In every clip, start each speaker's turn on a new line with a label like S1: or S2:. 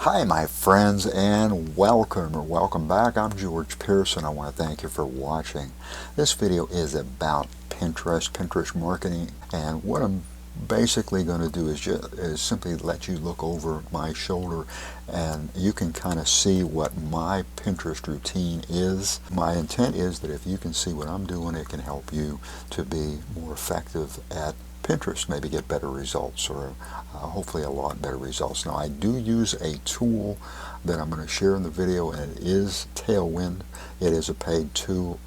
S1: Hi my friends, and welcome back. I'm George Pearson. I want to thank you for watching. This video is about Pinterest marketing, and what I'm basically going to do is simply let you look over my shoulder and you can kind of see what my Pinterest routine is. My intent is that if you can see what I'm doing, it can help you to be more effective at Pinterest, maybe get better results, or hopefully a lot better results. Now I do use a tool that I'm going to share in the video, and it is Tailwind. It is a paid tool,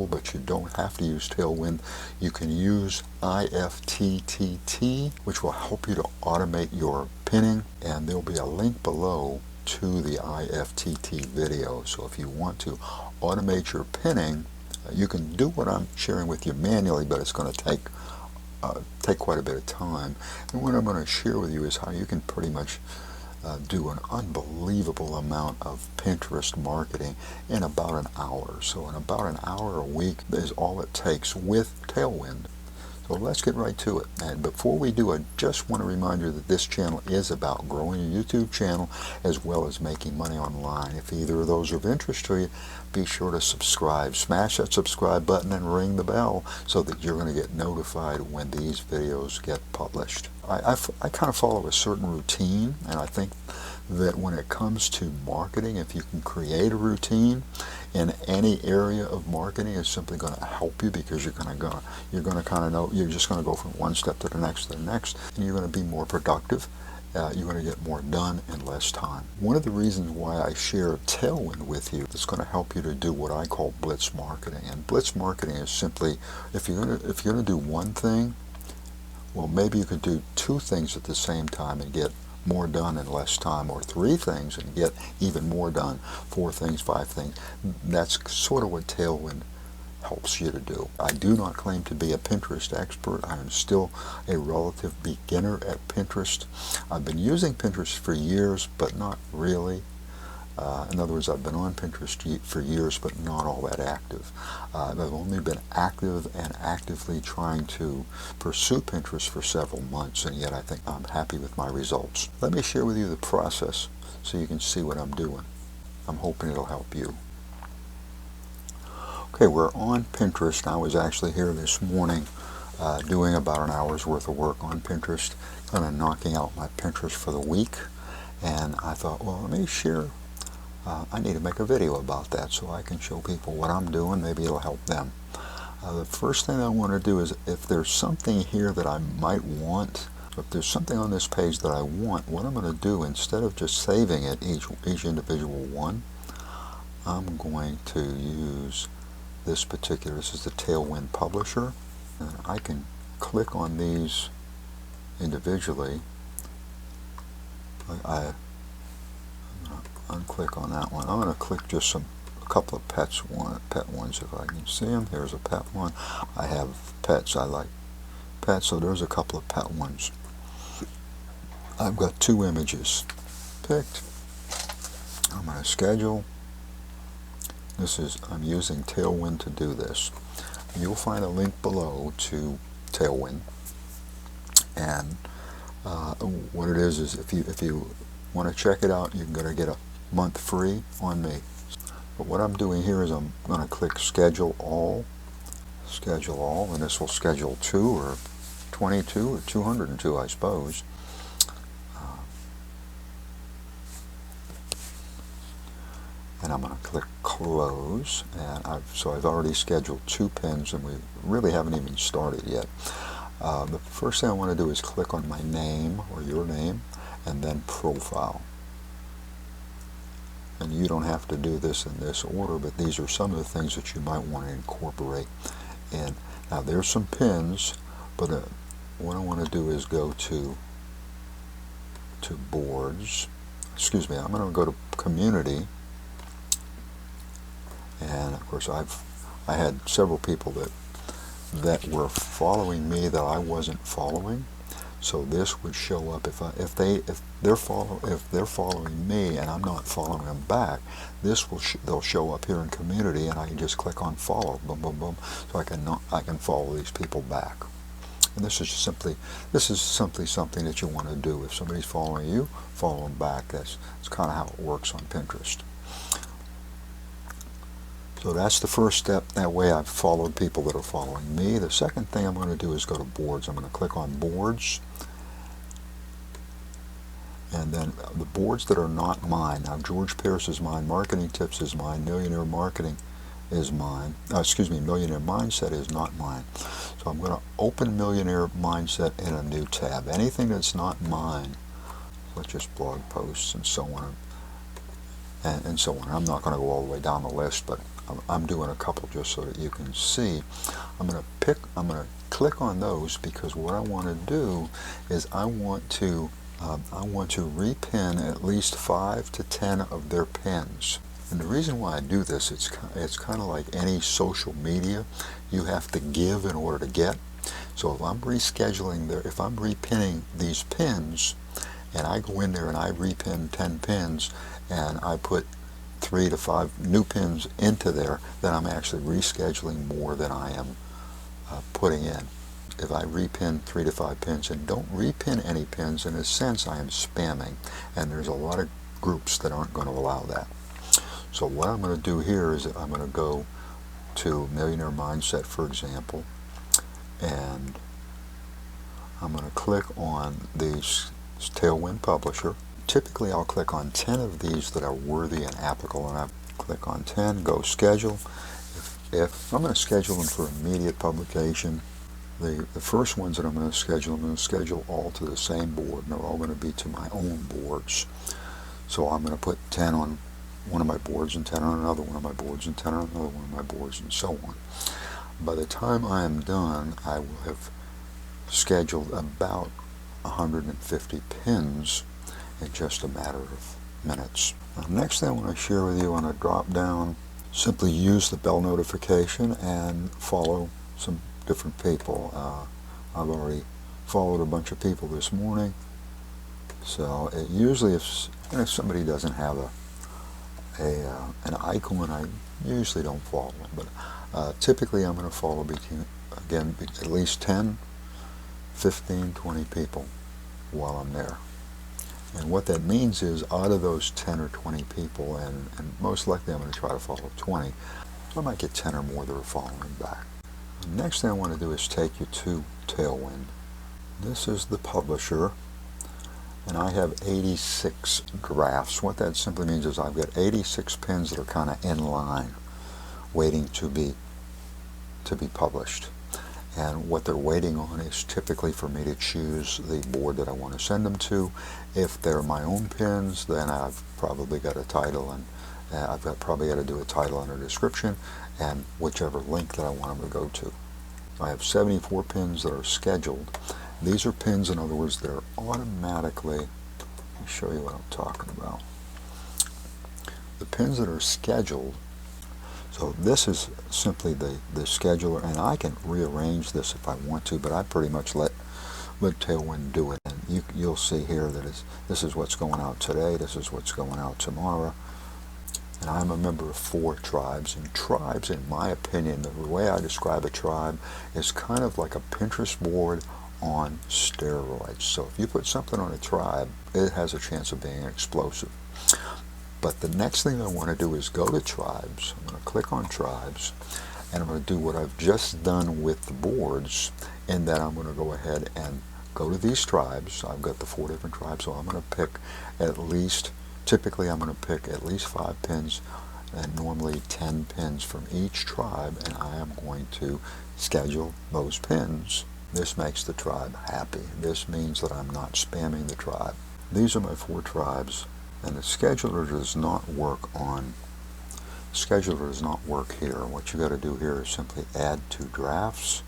S1: but you don't have to use Tailwind. You can use IFTTT, which will help you to automate your pinning, and there'll be a link below to the IFTTT video. So if you want to automate your pinning, you can do what I'm sharing with you manually, but it's going to take quite a bit of time. And what I'm going to share with you is how you can pretty much do an unbelievable amount of Pinterest marketing in about an hour. So in about an hour a week is all it takes with Tailwind. So let's get right to it. And before we do, I just want to remind you that this channel is about growing your YouTube channel as well as making money online. If either of those are of interest to you, be sure to subscribe. Smash that subscribe button and ring the bell so that you're going to get notified when these videos get published. I kind of follow a certain routine, and I think that when it comes to marketing, if you can create a routine in any area of marketing, it's simply going to help you, because you're going to kind of know, you're just going to go from one step to the next, and you're going to be more productive. You're going to get more done in less time. One of the reasons why I share Tailwind with you is going to help you to do what I call blitz marketing. And blitz marketing is simply, if you're going to do one thing, well, maybe you could do two things at the same time and get more done in less time, or three things and get even more done, four things, five things. That's sort of what Tailwind helps you to do. I do not claim to be a Pinterest expert. I am still a relative beginner at Pinterest. I've been using Pinterest for years, but not really. In other words, I've been on Pinterest for years, but not all that active. I've only been active and actively trying to pursue Pinterest for several months, and yet I think I'm happy with my results. Let me share with you the process so you can see what I'm doing. I'm hoping it'll help you. Okay, we're on Pinterest. I was actually here this morning doing about an hour's worth of work on Pinterest, kind of knocking out my Pinterest for the week, and I thought, well, let me share. I need to make a video about that so I can show people what I'm doing. Maybe it'll help them. The first thing I want to do is, if there's something here that I might want, if there's something on this page that I want, what I'm going to do, instead of just saving it, each individual one, I'm going to use this is the Tailwind publisher, and I can click on these individually. I'm going to unclick on that one. I'm going to click just a couple of pet ones if I can see them. Here's a pet one. I have pets. I like pets, so there's a couple of pet ones. I've got two images picked. I'm going to schedule. I'm using Tailwind to do this. You'll find a link below to Tailwind, and what it is if you want to check it out, you're going to get a month free on me. But what I'm doing here is I'm going to click Schedule All, and this will schedule 2 or 22 or 202, I suppose. And I'm going to click Close, and I've already scheduled 2 pins, and we really haven't even started yet. The first thing I want to do is click on my name, or your name, and then Profile. And you don't have to do this in this order, but these are some of the things that you might want to incorporate in. Now there's some pins, but what I want to do is go to Boards. Excuse me, I'm going to go to Community. And of course I had several people that were following me that I wasn't following, so this would show up if they're following me and I'm not following them back. They'll show up here in Community, and I can just click on Follow, boom, boom, boom, so I can follow these people back. And this is simply something that you want to do. If somebody's following you, follow them back. That's kind of how it works on Pinterest. So that's the first step. That way I've followed people that are following me. The second thing I'm going to do is go to boards. I'm going to click on boards. And then the boards that are not mine. Now George Pierce is mine, Marketing Tips is mine, Millionaire Marketing is mine. Millionaire Mindset is not mine. So I'm going to open Millionaire Mindset in a new tab. Anything that's not mine, such as blog posts and so on, and so on. I'm not going to go all the way down the list, but I'm doing a couple just so that you can see. I'm going to click on those because what I want to do is I want to repin at least 5 to 10 of their pins. And the reason why I do this, it's kind of like any social media. You have to give in order to get. So if I'm if I'm repinning these pins, and I go in there and I repin 10 pins, and I put 3 to 5 new pins into there, then I'm actually rescheduling more than I am putting in. If I repin 3 to 5 pins and don't repin any pins, in a sense I am spamming, and there's a lot of groups that aren't going to allow that. So what I'm going to do here is I'm going to go to Millionaire Mindset, for example, and I'm going to click on the Tailwind Publisher. Typically I'll click on 10 of these that are worthy and applicable, and I click on 10, go schedule. If I'm going to schedule them for immediate publication, the first ones that I'm going to schedule all to the same board, and they're all going to be to my own boards. So I'm going to put 10 on one of my boards and 10 on another one of my boards and 10 on another one of my boards and so on. By the time I am done, I will have scheduled about 150 pins in just a matter of minutes. Now, next thing I want to share with you on a drop down, simply use the bell notification and follow some different people. I've already followed a bunch of people this morning, so usually if somebody doesn't have an icon, I usually don't follow them, but typically I'm going to follow at least 10, 15, 20 people while I'm there. And what that means is out of those 10 or 20 people, and most likely I'm going to try to follow 20, so I might get 10 or more that are following back. The next thing I want to do is take you to Tailwind. This is the publisher, and I have 86 drafts. What that simply means is I've got 86 pins that are kind of in line, waiting to be published. And what they're waiting on is typically for me to choose the board that I want to send them to. If they're my own pins, then I've probably got a title, and I've probably got to do a title and a description, and whichever link that I want them to go to. I have 74 pins that are scheduled. These are pins, in other words, that are automatically, let me show you what I'm talking about. The pins that are scheduled, so this is simply the scheduler, and I can rearrange this if I want to, but I pretty much let Tailwind do it. And you'll see here that this is what's going out today, this is what's going out tomorrow. And I'm a member of 4 tribes, and tribes, in my opinion, the way I describe a tribe is kind of like a Pinterest board on steroids. So if you put something on a tribe, it has a chance of being explosive. But the next thing I want to do is go to tribes. I'm going to click on tribes, and I'm going to do what I've just done with the boards, in that I'm going to go ahead and go to these tribes. I've got the 4 different tribes, so I'm going to pick typically I'm going to pick at least 5 pins, and normally 10 pins from each tribe, and I am going to schedule those pins. This makes the tribe happy. This means that I'm not spamming the tribe. These are my 4 tribes, and the scheduler does not work here. What you got to do here is simply add to drafts.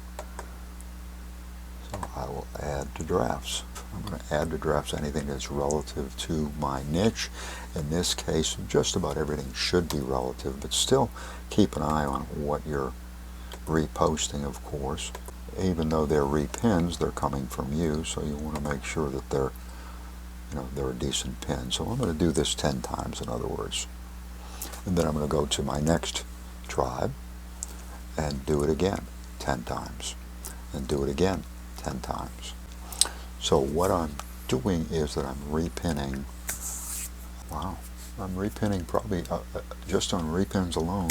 S1: So I will add to drafts. I'm going to add to drafts anything that's relative to my niche. In this case, just about everything should be relative, but still keep an eye on what you're reposting, of course. Even though they're repins, they're coming from you, so you want to make sure that they're a decent pin. So I'm going to do this 10 times, in other words. And then I'm going to go to my next tribe and do it again 10 times, and do it again 10 times. So what I'm doing is that I'm repinning. Wow, I'm repinning probably just on repins alone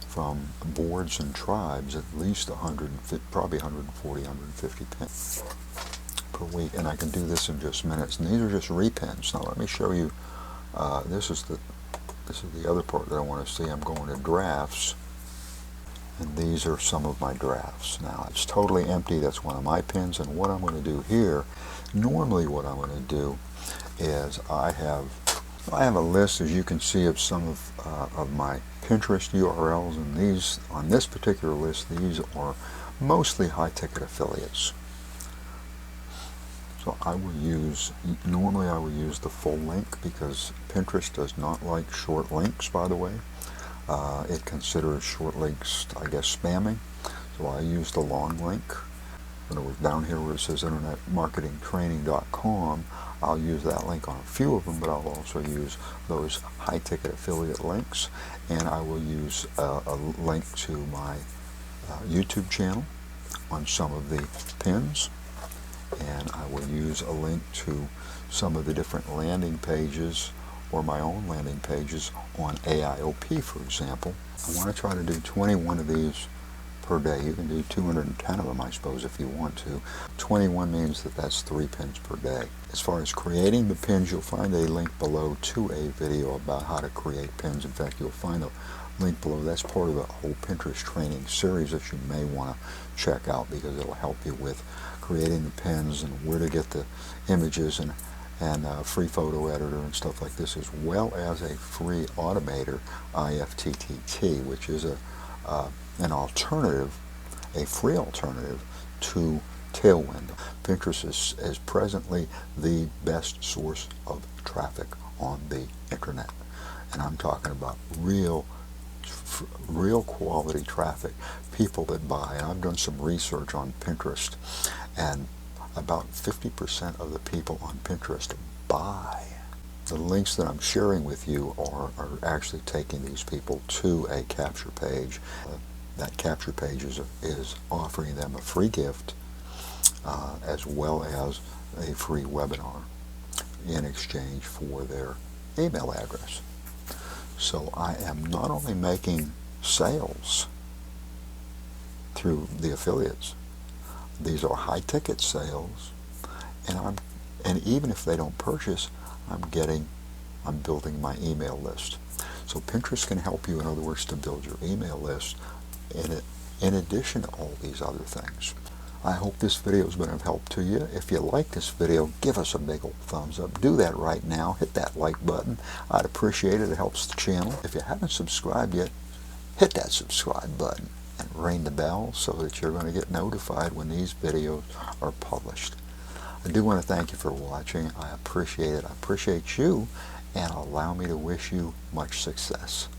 S1: from boards and tribes at least 150, probably 140, 150 pins per week, and I can do this in just minutes. And these are just repins. Now let me show you. This is the other part that I want to see. I'm going to drafts, and these are some of my drafts. Now it's totally empty. That's one of my pins, and what I'm going to do here, normally what I'm going to do is I have a list, as you can see, of some of my Pinterest URLs, and these, on this particular list, these are mostly high-ticket affiliates. So normally I will use the full link, because Pinterest does not like short links, by the way. It considers short links, I guess, spamming. So I use the long link. In other words, down here where it says internetmarketingtraining.com, I'll use that link on a few of them, but I'll also use those high-ticket affiliate links, and I will use a link to my YouTube channel on some of the pins, and I will use a link to some of the different landing pages or my own landing pages on AIOP, for example. I want to try to do 21 of these per day. You can do 210 of them, I suppose, if you want to. 21 means that that's 3 pins per day. As far as creating the pins, you'll find a link below to a video about how to create pins. In fact, you'll find a link below. That's part of the whole Pinterest training series that you may want to check out, because it'll help you with creating the pins and where to get the images and free photo editor and stuff like this, as well as a free automator, IFTTT, which is an alternative, a free alternative to Tailwind. Pinterest is presently the best source of traffic on the internet, and I'm talking about real quality traffic, people that buy. And I've done some research on Pinterest, and about 50% of the people on Pinterest buy. The links that I'm sharing with you are actually taking these people to a capture page. That capture page is offering them a free gift, as well as a free webinar in exchange for their email address. So I am not only making sales through the affiliates, these are high ticket sales, and even if they don't purchase, I'm building my email list. So Pinterest can help you, in other words, to build your email list in addition to all these other things. I hope this video has been of help to you. If you like this video, give us a big old thumbs up. Do that right now. Hit that like button. I'd appreciate it. It helps the channel. If you haven't subscribed yet, hit that subscribe button and ring the bell so that you're going to get notified when these videos are published. I do want to thank you for watching. I appreciate it. I appreciate you, and allow me to wish you much success.